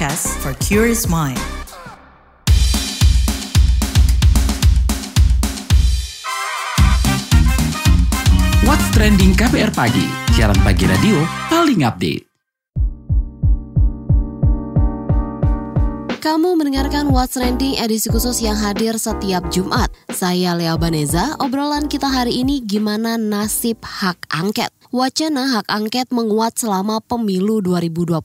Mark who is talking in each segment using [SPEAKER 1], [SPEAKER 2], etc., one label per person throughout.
[SPEAKER 1] podcast for curious mind.
[SPEAKER 2] What's Trending KBR Pagi, siaran pagi radio paling update.
[SPEAKER 3] Kamu mendengarkan What's Trending edisi khusus yang hadir setiap Jumat. Saya Lea Baneza, obrolan kita hari ini gimana nasib hak angket. Wacana hak angket menguat selama pemilu 2024.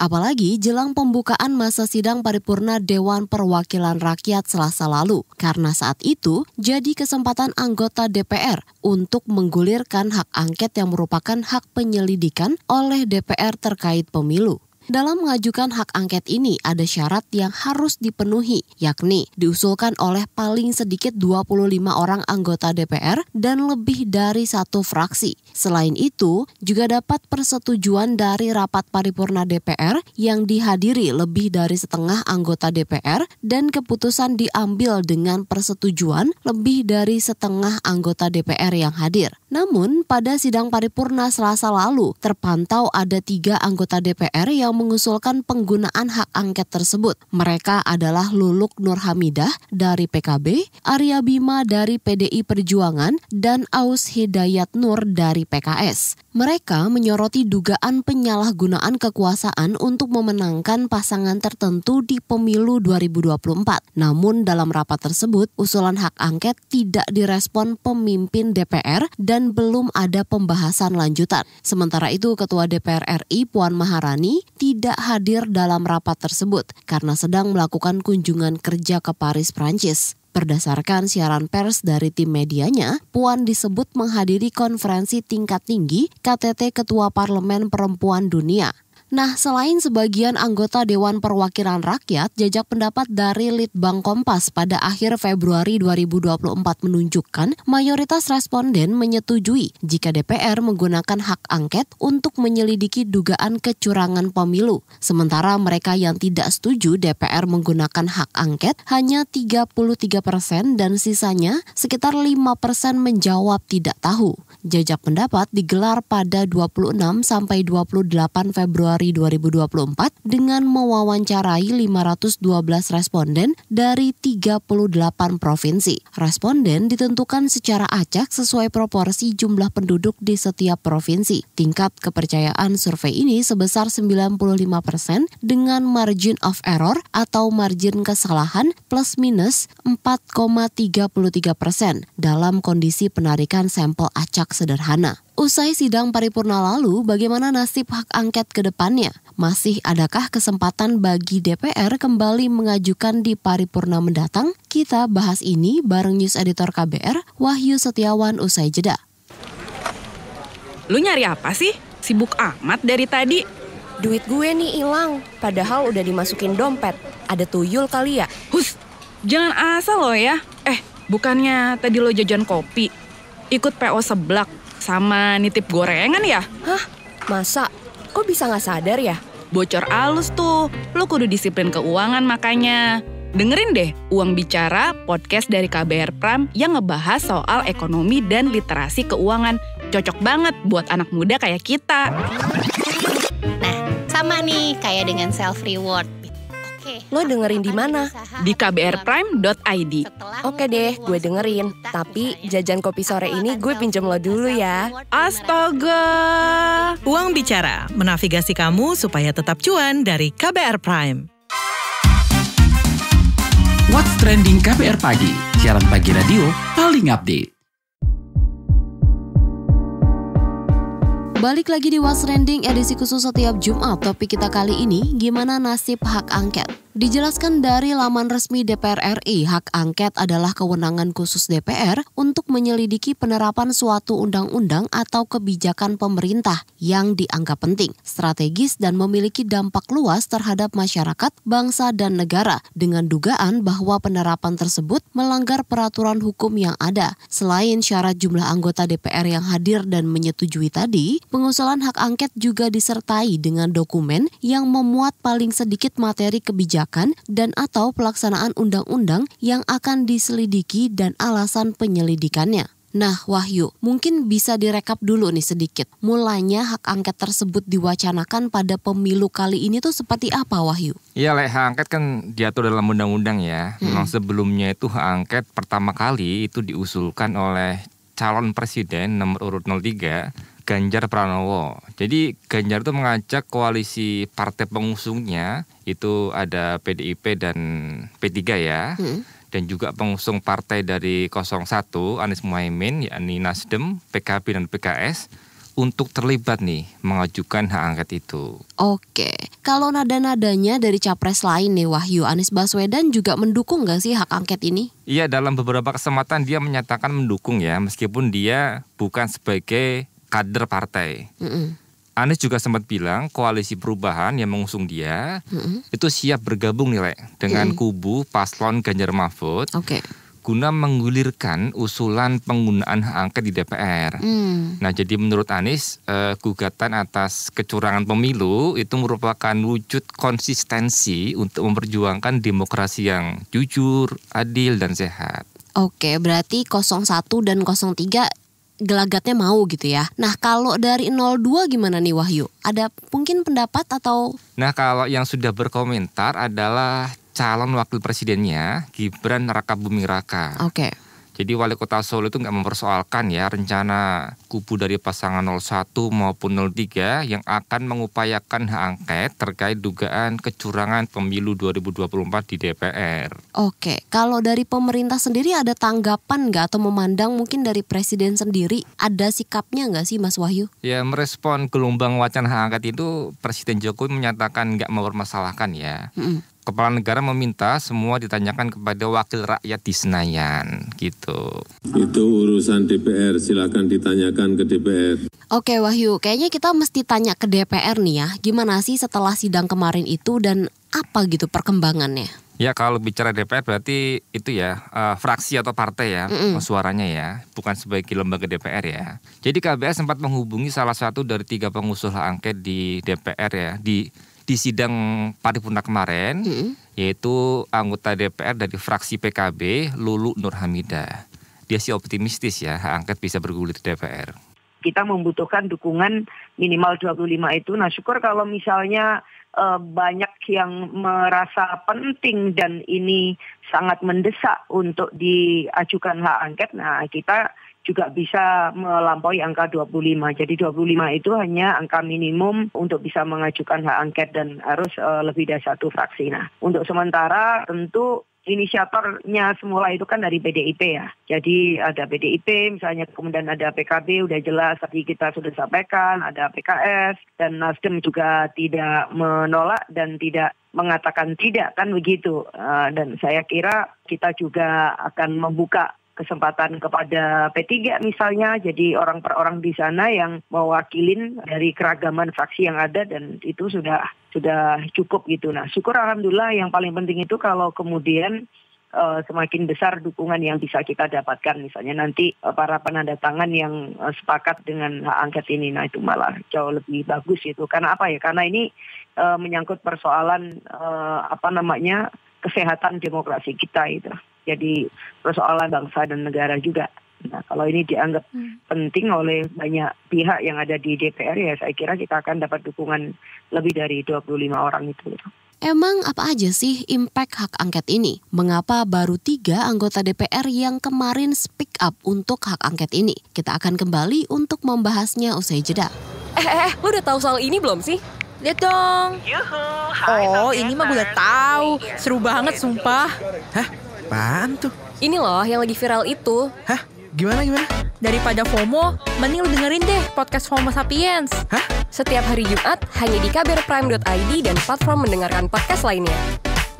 [SPEAKER 3] Apalagi jelang pembukaan masa sidang paripurna Dewan Perwakilan Rakyat Selasa lalu. Karena saat itu jadi kesempatan anggota DPR untuk menggulirkan hak angket yang merupakan hak penyelidikan oleh DPR terkait pemilu. Dalam mengajukan hak angket ini ada syarat yang harus dipenuhi, yakni diusulkan oleh paling sedikit 25 orang anggota DPR dan lebih dari satu fraksi. Selain itu, juga dapat persetujuan dari rapat paripurna DPR yang dihadiri lebih dari setengah anggota DPR dan keputusan diambil dengan persetujuan lebih dari setengah anggota DPR yang hadir. Namun, pada sidang paripurna Selasa lalu, terpantau ada 3 anggota DPR yang mengusulkan penggunaan hak angket tersebut. Mereka adalah Luluk Nurhamidah dari PKB, Arya Bima dari PDI Perjuangan, dan Aus Hidayat Nur dari PKS. Mereka menyoroti dugaan penyalahgunaan kekuasaan untuk memenangkan pasangan tertentu di pemilu 2024. Namun dalam rapat tersebut, usulan hak angket tidak direspon pemimpin DPR dan belum ada pembahasan lanjutan. Sementara itu, Ketua DPR RI Puan Maharani tidak hadir dalam rapat tersebut karena sedang melakukan kunjungan kerja ke Paris, Prancis. Berdasarkan siaran pers dari tim medianya, Puan disebut menghadiri konferensi tingkat tinggi KTT Ketua Parlemen Perempuan Dunia. Nah, selain sebagian anggota Dewan Perwakilan Rakyat, jajak pendapat dari Litbang Kompas pada akhir Februari 2024 menunjukkan mayoritas responden menyetujui jika DPR menggunakan hak angket untuk menyelidiki dugaan kecurangan pemilu. Sementara mereka yang tidak setuju DPR menggunakan hak angket hanya 33% dan sisanya sekitar 5% menjawab tidak tahu. Jajak pendapat digelar pada 26 sampai 28 Februari 2024 dengan mewawancarai 512 responden dari 38 provinsi. Responden ditentukan secara acak sesuai proporsi jumlah penduduk di setiap provinsi. Tingkat kepercayaan survei ini sebesar 95% dengan margin of error atau margin kesalahan plus minus 4,33% dalam kondisi penarikan sampel acak sederhana. Usai sidang paripurna lalu, bagaimana nasib hak angket ke depannya? Masih adakah kesempatan bagi DPR kembali mengajukan di paripurna mendatang? Kita bahas ini bareng News Editor KBR, Wahyu Setiawan usai jeda.
[SPEAKER 4] Lu nyari apa sih? Sibuk amat dari tadi.
[SPEAKER 5] Duit gue nih hilang, padahal udah dimasukin dompet. Ada tuyul kali ya?
[SPEAKER 4] Hus, jangan asal lo ya. Bukannya tadi lo jajan kopi, ikut PO seblak, sama nitip gorengan ya?
[SPEAKER 5] Hah? Masa? Kok bisa gak sadar ya?
[SPEAKER 4] Bocor alus tuh, lo kudu disiplin keuangan makanya. Dengerin deh Uang Bicara, podcast dari KBR Prime yang ngebahas soal ekonomi dan literasi keuangan. Cocok banget buat anak muda kayak kita.
[SPEAKER 6] Nah, sama nih kayak dengan self-reward.
[SPEAKER 5] Lo dengerin di mana?
[SPEAKER 4] Di kbrprime.id.
[SPEAKER 5] Oke deh, gue dengerin. Tapi jajan kopi sore ini gue pinjem lo dulu ya.
[SPEAKER 4] Astaga.
[SPEAKER 1] Uang Bicara, menavigasi kamu supaya tetap cuan dari KBR Prime.
[SPEAKER 2] What's Trending KBR Pagi, siaran pagi radio paling update.
[SPEAKER 3] Balik lagi di What's Trending edisi khusus setiap Jumat. Topik kita kali ini, gimana nasib hak angket? Dijelaskan dari laman resmi DPR RI, hak angket adalah kewenangan khusus DPR untuk menyelidiki penerapan suatu undang-undang atau kebijakan pemerintah yang dianggap penting, strategis dan memiliki dampak luas terhadap masyarakat, bangsa, dan negara dengan dugaan bahwa penerapan tersebut melanggar peraturan hukum yang ada. Selain syarat jumlah anggota DPR yang hadir dan menyetujui tadi, pengusulan hak angket juga disertai dengan dokumen yang memuat paling sedikit materi kebijakan dan atau pelaksanaan undang-undang yang akan diselidiki dan alasan penyelidikannya. Nah Wahyu, mungkin bisa direkap dulu nih sedikit. Mulanya hak angket tersebut diwacanakan pada pemilu kali ini tuh seperti apa Wahyu?
[SPEAKER 7] Iya, hak angket kan diatur dalam undang-undang ya. Memang sebelumnya itu hak angket pertama kali itu diusulkan oleh calon presiden nomor urut 03, Ganjar Pranowo. Jadi Ganjar itu mengajak koalisi partai pengusungnya, itu ada PDIP dan P3 ya. Dan juga pengusung partai dari 01 Anies Muhaimin, yakni Nasdem, PKB dan PKS untuk terlibat nih mengajukan hak angket itu.
[SPEAKER 3] Oke, kalau nada-nadanya dari capres lain nih Wahyu, Anies Baswedan juga mendukung gak sih hak angket ini?
[SPEAKER 7] Iya, dalam beberapa kesempatan dia menyatakan mendukung ya, meskipun dia bukan sebagai kader partai. Anies juga sempat bilang koalisi perubahan yang mengusung dia itu siap bergabung nih dengan kubu paslon Ganjar Mahfud guna menggulirkan usulan penggunaan hak angket di DPR. Nah, jadi menurut Anies gugatan atas kecurangan pemilu itu merupakan wujud konsistensi untuk memperjuangkan demokrasi yang jujur, adil dan sehat.
[SPEAKER 3] Oke, berarti 01 dan 03 gelagatnya mau gitu ya. Nah kalau dari 02 gimana nih Wahyu? Ada mungkin pendapat atau?
[SPEAKER 7] Nah kalau yang sudah berkomentar adalah calon wakil presidennya Gibran Rakabuming Raka.
[SPEAKER 3] Oke.
[SPEAKER 7] Jadi wali kota Solo itu nggak mempersoalkan ya rencana kubu dari pasangan 01 maupun 03 yang akan mengupayakan hak angket terkait dugaan kecurangan pemilu 2024 di DPR.
[SPEAKER 3] Oke, kalau dari pemerintah sendiri ada tanggapan nggak atau memandang mungkin dari presiden sendiri ada sikapnya nggak sih Mas Wahyu?
[SPEAKER 7] Ya, merespon gelombang wacana hak angket itu Presiden Jokowi menyatakan nggak mempermasalahkan ya. Kepala negara meminta semua ditanyakan kepada wakil rakyat di Senayan gitu.
[SPEAKER 8] Itu urusan DPR, silakan ditanyakan ke DPR.
[SPEAKER 3] Oke Wahyu, kayaknya kita mesti tanya ke DPR nih ya. Gimana sih setelah sidang kemarin itu dan apa gitu perkembangannya?
[SPEAKER 7] Ya kalau bicara DPR berarti itu ya fraksi atau partai ya suaranya ya, bukan sebagai lembaga DPR ya. Jadi KBR sempat menghubungi salah satu dari 3 pengusul hak angket di DPR ya, di sidang paripurna kemarin, yaitu anggota DPR dari fraksi PKB, Lulu Nur Hamidah. Dia sih optimistis ya, hak angket bisa bergulir di DPR.
[SPEAKER 9] Kita membutuhkan dukungan minimal 25 itu. Nah syukur kalau misalnya banyak yang merasa penting dan ini sangat mendesak untuk diajukan hak angket. Nah kita juga bisa melampaui angka 25. Jadi 25 itu hanya angka minimum untuk bisa mengajukan hak angket dan harus lebih dari 1 fraksi. Nah, untuk sementara tentu inisiatornya semula itu kan dari PDIP ya. Jadi ada PDIP misalnya, kemudian ada PKB udah jelas tadi kita sudah sampaikan, ada PKS dan Nasdem juga tidak menolak dan tidak mengatakan tidak kan begitu. Dan saya kira kita juga akan membuka kesempatan kepada P3 misalnya, jadi orang per orang di sana yang mewakilin dari keragaman fraksi yang ada dan itu sudah cukup gitu. Nah syukur alhamdulillah, yang paling penting itu kalau kemudian semakin besar dukungan yang bisa kita dapatkan, misalnya nanti para penandatangan yang sepakat dengan hak angket ini, nah itu malah jauh lebih bagus itu. Karena apa ya? Karena ini menyangkut persoalan kesehatan demokrasi kita itu. Jadi persoalan bangsa dan negara juga. Nah kalau ini dianggap penting oleh banyak pihak yang ada di DPR ya saya kira kita akan dapat dukungan lebih dari 25 orang itu.
[SPEAKER 3] Emang apa aja sih impact hak angket ini? Mengapa baru 3 anggota DPR yang kemarin speak up untuk hak angket ini? Kita akan kembali untuk membahasnya usai jeda.
[SPEAKER 5] Lu udah tahu soal ini belum sih?
[SPEAKER 10] Lihat dong. Oh, ini mah gue udah tahu. Seru banget sumpah.
[SPEAKER 11] Hah? Apaan tuh?
[SPEAKER 5] Ini loh yang lagi viral itu.
[SPEAKER 11] Hah? Gimana?
[SPEAKER 10] Daripada FOMO, mending lu dengerin deh podcast FOMO Sapiens.
[SPEAKER 11] Hah?
[SPEAKER 5] Setiap hari Jumat hanya di kbrprime.id dan platform mendengarkan podcast lainnya.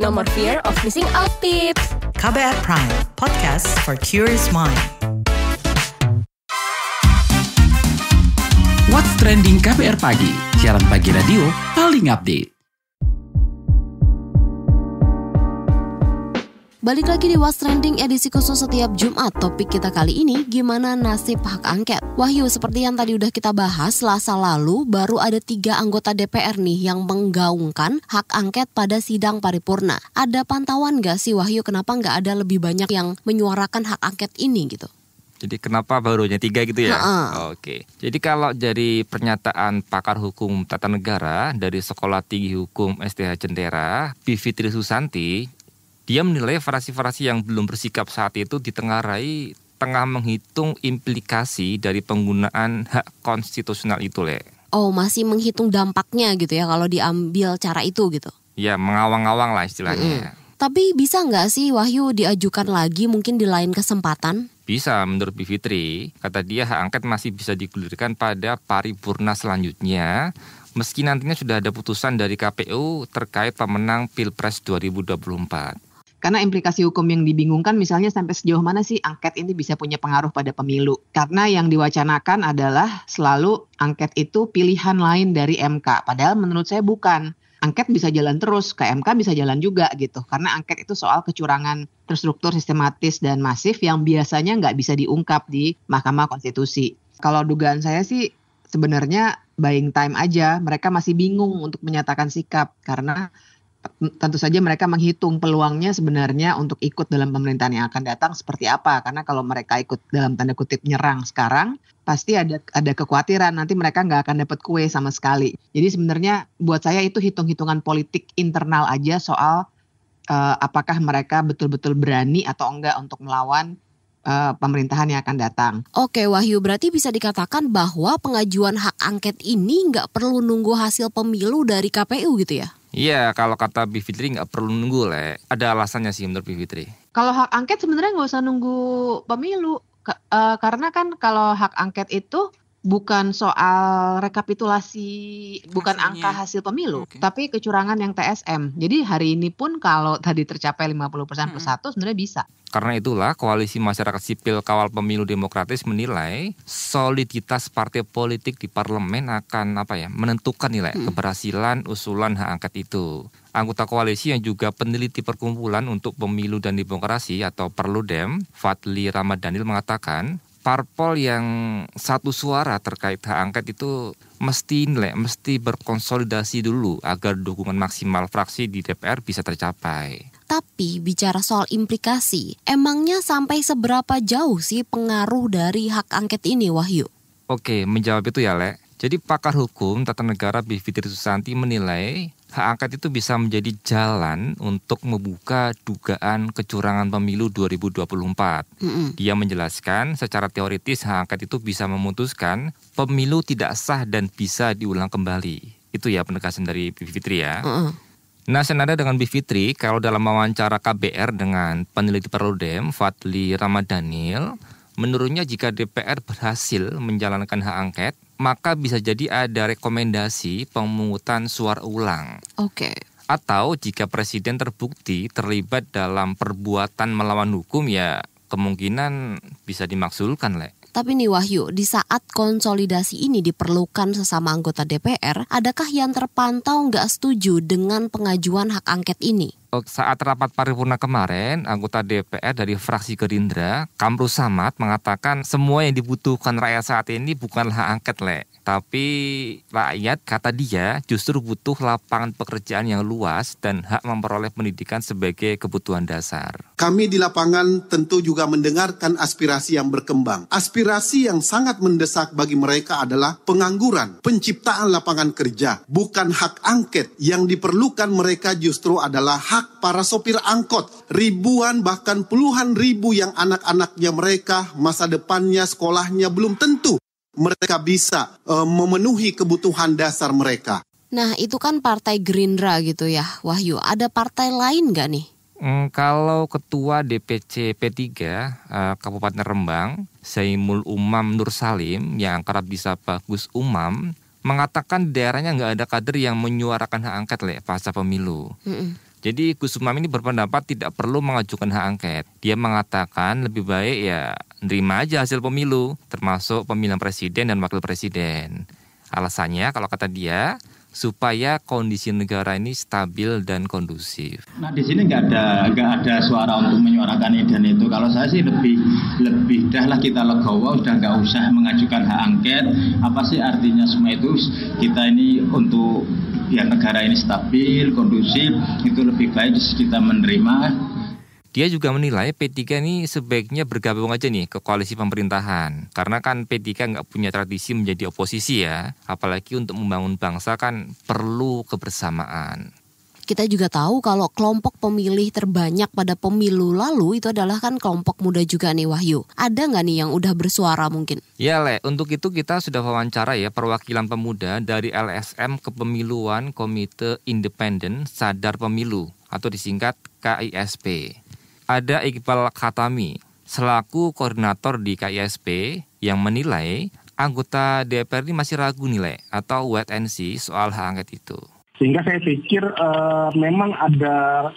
[SPEAKER 5] No more fear of missing out tips.
[SPEAKER 1] KBR Prime, podcast for curious mind.
[SPEAKER 2] What's Trending KBR Pagi, siaran pagi radio paling update.
[SPEAKER 3] Balik lagi di What's Trending edisi khusus setiap Jumat. Topik kita kali ini, gimana nasib hak angket? Wahyu, seperti yang tadi udah kita bahas, Selasa lalu baru ada 3 anggota DPR nih yang menggaungkan hak angket pada sidang paripurna. Ada pantauan gak sih Wahyu, kenapa gak ada lebih banyak yang menyuarakan hak angket ini gitu?
[SPEAKER 7] Jadi kenapa baru hanya 3 gitu ya? Oke. Jadi kalau dari pernyataan pakar hukum tata negara dari Sekolah Tinggi Hukum STH Jentera, Bivitri Susanti, dia menilai fraksi-fraksi yang belum bersikap saat itu ditengarai tengah menghitung implikasi dari penggunaan hak konstitusional itu, Le.
[SPEAKER 3] Oh, masih menghitung dampaknya gitu ya kalau diambil cara itu gitu?
[SPEAKER 7] Ya, mengawang-awang lah istilahnya.
[SPEAKER 3] Tapi bisa nggak sih Wahyu diajukan lagi mungkin di lain kesempatan?
[SPEAKER 7] Bisa, menurut Bivitri. Kata dia hak angket masih bisa digulirkan pada paripurna selanjutnya, meski nantinya sudah ada putusan dari KPU terkait pemenang Pilpres 2024.
[SPEAKER 12] Karena implikasi hukum yang dibingungkan misalnya sampai sejauh mana sih angket ini bisa punya pengaruh pada pemilu. Karena yang diwacanakan adalah selalu angket itu pilihan lain dari MK. Padahal menurut saya bukan. Angket bisa jalan terus, ke MK bisa jalan juga gitu. Karena angket itu soal kecurangan terstruktur, sistematis, dan masif yang biasanya nggak bisa diungkap di Mahkamah Konstitusi. Kalau dugaan saya sih sebenarnya buying time aja. Mereka masih bingung untuk menyatakan sikap. Karena tentu saja mereka menghitung peluangnya sebenarnya untuk ikut dalam pemerintahan yang akan datang seperti apa. Karena kalau mereka ikut dalam tanda kutip nyerang sekarang, pasti ada kekhawatiran nanti mereka nggak akan dapat kue sama sekali. Jadi sebenarnya buat saya itu hitung-hitungan politik internal aja soal apakah mereka betul-betul berani atau enggak untuk melawan pemerintahan yang akan datang.
[SPEAKER 3] Oke Wahyu, berarti bisa dikatakan bahwa pengajuan hak angket ini nggak perlu nunggu hasil pemilu dari KPU gitu ya?
[SPEAKER 7] Iya, kalau kata Bivitri nggak perlu nunggu, Le. Ada alasannya sih menurut Bivitri.
[SPEAKER 12] Kalau hak angket sebenarnya nggak usah nunggu pemilu. Karena kan kalau hak angket itu bukan soal rekapitulasi, bukan angka hasil pemilu, tapi kecurangan yang TSM. Jadi hari ini pun kalau tadi tercapai 50% plus 1 sebenarnya bisa.
[SPEAKER 7] Karena itulah Koalisi Masyarakat Sipil Kawal Pemilu Demokratis menilai soliditas partai politik di parlemen akan menentukan nilai keberhasilan usulan hak angket itu. Anggota koalisi yang juga peneliti Perkumpulan untuk Pemilu dan Demokrasi atau Perludem, Fadli Ramadhanil mengatakan, parpol yang satu suara terkait hak angket itu mesti berkonsolidasi dulu agar dukungan maksimal fraksi di DPR bisa tercapai.
[SPEAKER 3] Tapi bicara soal implikasi, emangnya sampai seberapa jauh sih pengaruh dari hak angket ini, Wahyu?
[SPEAKER 7] Oke, menjawab itu ya, Le. Jadi pakar hukum tata negara Bivitri Susanti menilai hak angket itu bisa menjadi jalan untuk membuka dugaan kecurangan pemilu 2024. Dia menjelaskan secara teoritis hak angket itu bisa memutuskan pemilu tidak sah dan bisa diulang kembali. Itu ya penegasan dari Bivitri ya. Nah, senada dengan Bivitri, kalau dalam wawancara KBR dengan peneliti Perludem, Fadli Ramadhanil, menurutnya jika DPR berhasil menjalankan hak angket, maka bisa jadi ada rekomendasi pemungutan suara ulang.
[SPEAKER 3] Oke.
[SPEAKER 7] Atau jika presiden terbukti terlibat dalam perbuatan melawan hukum, ya kemungkinan bisa dimaksulkan, Le.
[SPEAKER 3] Tapi nih Wahyu, di saat konsolidasi ini diperlukan sesama anggota DPR, adakah yang terpantau nggak setuju dengan pengajuan hak angket ini?
[SPEAKER 7] Saat rapat paripurna kemarin, anggota DPR dari fraksi Gerindra, Kamru Samad, mengatakan semua yang dibutuhkan rakyat saat ini bukanlah hak angket, Le. Tapi rakyat, kata dia, justru butuh lapangan pekerjaan yang luas dan hak memperoleh pendidikan sebagai kebutuhan dasar.
[SPEAKER 13] Kami di lapangan tentu juga mendengarkan aspirasi yang berkembang. Aspirasi yang sangat mendesak bagi mereka adalah pengangguran, penciptaan lapangan kerja, bukan hak angket. Yang diperlukan mereka justru adalah hak para sopir angkot. Ribuan bahkan puluhan ribu yang anak-anaknya mereka, masa depannya, sekolahnya belum tentu mereka bisa memenuhi kebutuhan dasar mereka.
[SPEAKER 3] Nah, itu kan partai Gerindra gitu ya, Wahyu. Ada partai lain nggak nih?
[SPEAKER 7] Kalau Ketua DPC P3 Kabupaten Rembang, Zaimul Umam Nur Salim, yang kerap disapa Gus Umam, mengatakan daerahnya nggak ada kader yang menyuarakan hak angket, Le, pasca pemilu. Jadi Gus Umam ini berpendapat tidak perlu mengajukan hak angket. Dia mengatakan lebih baik ya nerima aja hasil pemilu, termasuk pemilihan presiden dan wakil presiden. Alasannya kalau kata dia, supaya kondisi negara ini stabil dan kondusif.
[SPEAKER 14] Nah, di sini nggak ada suara untuk menyuarakan ini dan itu. Kalau saya sih lebih dahlah kita legowo, udah nggak usah mengajukan hak angket. Apa sih artinya semua itu? Kita ini untuk ya negara ini stabil, kondusif, itu lebih baik kita menerima.
[SPEAKER 7] Dia juga menilai P3 ini sebaiknya bergabung aja nih ke koalisi pemerintahan. Karena kan P3 nggak punya tradisi menjadi oposisi ya. Apalagi untuk membangun bangsa kan perlu kebersamaan.
[SPEAKER 3] Kita juga tahu kalau kelompok pemilih terbanyak pada pemilu lalu itu adalah kan kelompok muda juga nih Wahyu. Ada nggak nih yang udah bersuara mungkin?
[SPEAKER 7] Ya Le, untuk itu kita sudah wawancara ya perwakilan pemuda dari LSM Kepemiluan Komite Independen Sadar Pemilu atau disingkat KISP. Ada Iqbal Khatami selaku koordinator di KISP yang menilai anggota DPR ini masih ragu nih Le, atau wait and see soal hak angket itu.
[SPEAKER 15] Sehingga saya pikir memang ada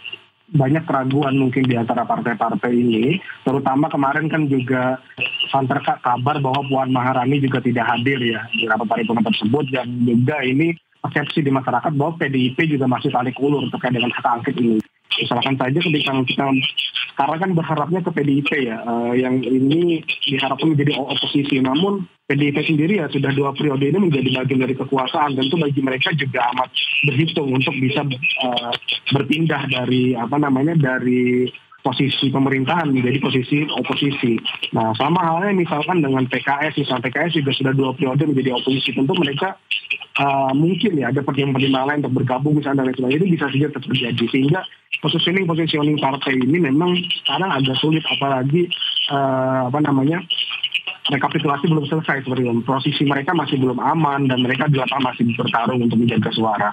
[SPEAKER 15] banyak keraguan mungkin di antara partai-partai ini. Terutama kemarin kan juga santer kabar bahwa Puan Maharani juga tidak hadir ya di rapat paripurna tersebut. Dan juga ini persepsi di masyarakat bahwa PDIP juga masih tarik ulur terkait dengan hak angket ini. Misalkan saja ketika kita sekarang kan berharapnya ke PDIP ya, yang ini diharapkan menjadi oposisi. Namun PDIP sendiri ya sudah 2 periode ini menjadi bagian dari kekuasaan. Tentu bagi mereka juga amat berhitung untuk bisa berpindah dari dari posisi pemerintahan menjadi posisi oposisi. Nah, sama halnya misalkan dengan PKS, misalnya PKS juga sudah 2 periode menjadi oposisi. Tentu mereka mungkin ya ada pertimbangan lain untuk bergabung misalnya dan lain-lain, itu bisa saja terjadi. Sehingga positioning partai ini memang sekarang agak sulit, apalagi rekapitulasi belum selesai seperti itu. Posisi mereka masih belum aman dan mereka di lapangan masih bertarung untuk menjaga suara.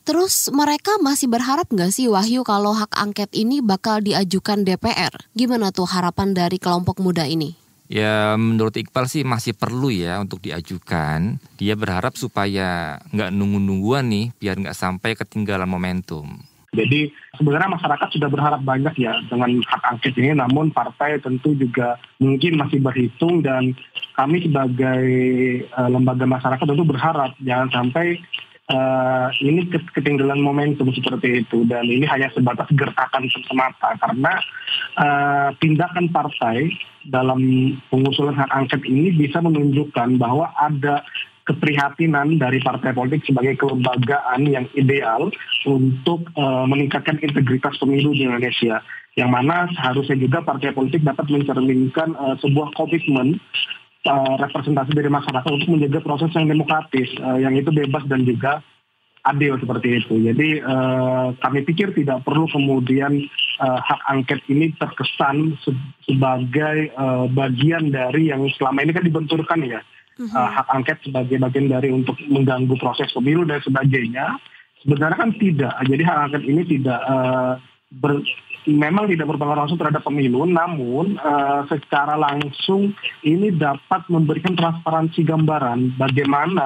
[SPEAKER 3] Terus mereka masih berharap nggak sih Wahyu kalau hak angket ini bakal diajukan DPR? Gimana tuh harapan dari kelompok muda ini?
[SPEAKER 7] Ya menurut Iqbal sih masih perlu ya untuk diajukan. Dia berharap supaya nggak nunggu-nungguan nih biar nggak sampai ketinggalan momentum.
[SPEAKER 15] Jadi sebenarnya masyarakat sudah berharap banyak ya dengan hak angket ini, namun partai tentu juga mungkin masih berhitung dan kami sebagai lembaga masyarakat tentu berharap jangan sampai ini ketinggalan momentum seperti itu, dan ini hanya sebatas gertakan semata karena tindakan partai dalam pengusulan hak angket ini bisa menunjukkan bahwa ada keprihatinan dari partai politik sebagai kelembagaan yang ideal untuk meningkatkan integritas pemilu di Indonesia, yang mana seharusnya juga partai politik dapat mencerminkan sebuah komitmen representasi dari masyarakat untuk menjaga proses yang demokratis, yang itu bebas dan juga adil seperti itu. Jadi kami pikir tidak perlu kemudian hak angket ini terkesan sebagai bagian dari yang selama ini kan dibenturkan ya. Hak angket sebagai bagian dari untuk mengganggu proses pemilu dan sebagainya. Sebenarnya kan tidak. Jadi hak angket ini tidak memang tidak berpengaruh langsung terhadap pemilu, namun secara langsung ini dapat memberikan transparansi gambaran bagaimana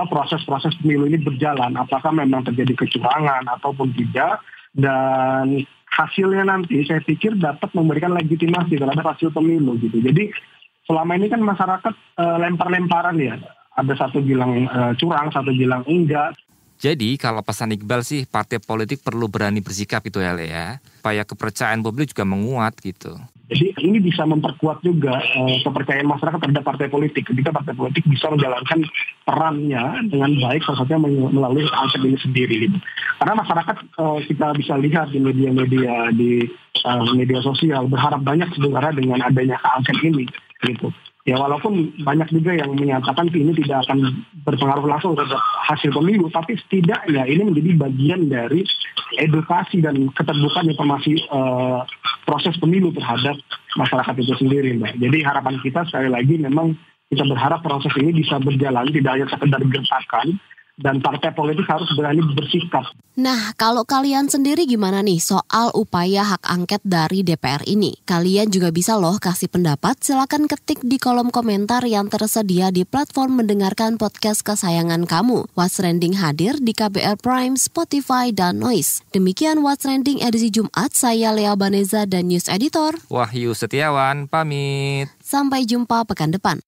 [SPEAKER 15] proses-proses pemilu ini berjalan, apakah memang terjadi kecurangan ataupun tidak, dan hasilnya nanti saya pikir dapat memberikan legitimasi terhadap hasil pemilu gitu. Jadi selama ini kan masyarakat lempar-lemparan ya, ada satu bilang curang, satu bilang enggak.
[SPEAKER 7] Jadi kalau pesan Iqbal sih partai politik perlu berani bersikap itu ya Le ya, supaya kepercayaan publik juga menguat gitu.
[SPEAKER 15] Jadi ini bisa memperkuat juga kepercayaan masyarakat terhadap partai politik ketika partai politik bisa menjalankan perannya dengan baik, salah satunya melalui angket ini sendiri gitu. Karena masyarakat kita bisa lihat di media-media di media sosial berharap banyak sebenarnya dengan adanya angket ini gitu. Ya walaupun banyak juga yang menyatakan ini tidak akan berpengaruh langsung terhadap hasil pemilu, tapi setidaknya ini menjadi bagian dari edukasi dan keterbukaan informasi proses pemilu terhadap masyarakat itu sendiri, Mbak. Jadi harapan kita sekali lagi memang kita berharap proses ini bisa berjalan, tidak hanya sekedar gertakan, dan partai politik harus berani bersikap.
[SPEAKER 3] Nah, kalau kalian sendiri gimana nih soal upaya hak angket dari DPR ini? Kalian juga bisa loh kasih pendapat, silakan ketik di kolom komentar yang tersedia di platform mendengarkan podcast kesayangan kamu. What's Trending hadir di KBR Prime, Spotify, dan Noise. Demikian What's Trending edisi Jumat, saya Lea Baneza dan News Editor
[SPEAKER 7] Wahyu Setiawan, pamit.
[SPEAKER 3] Sampai jumpa pekan depan.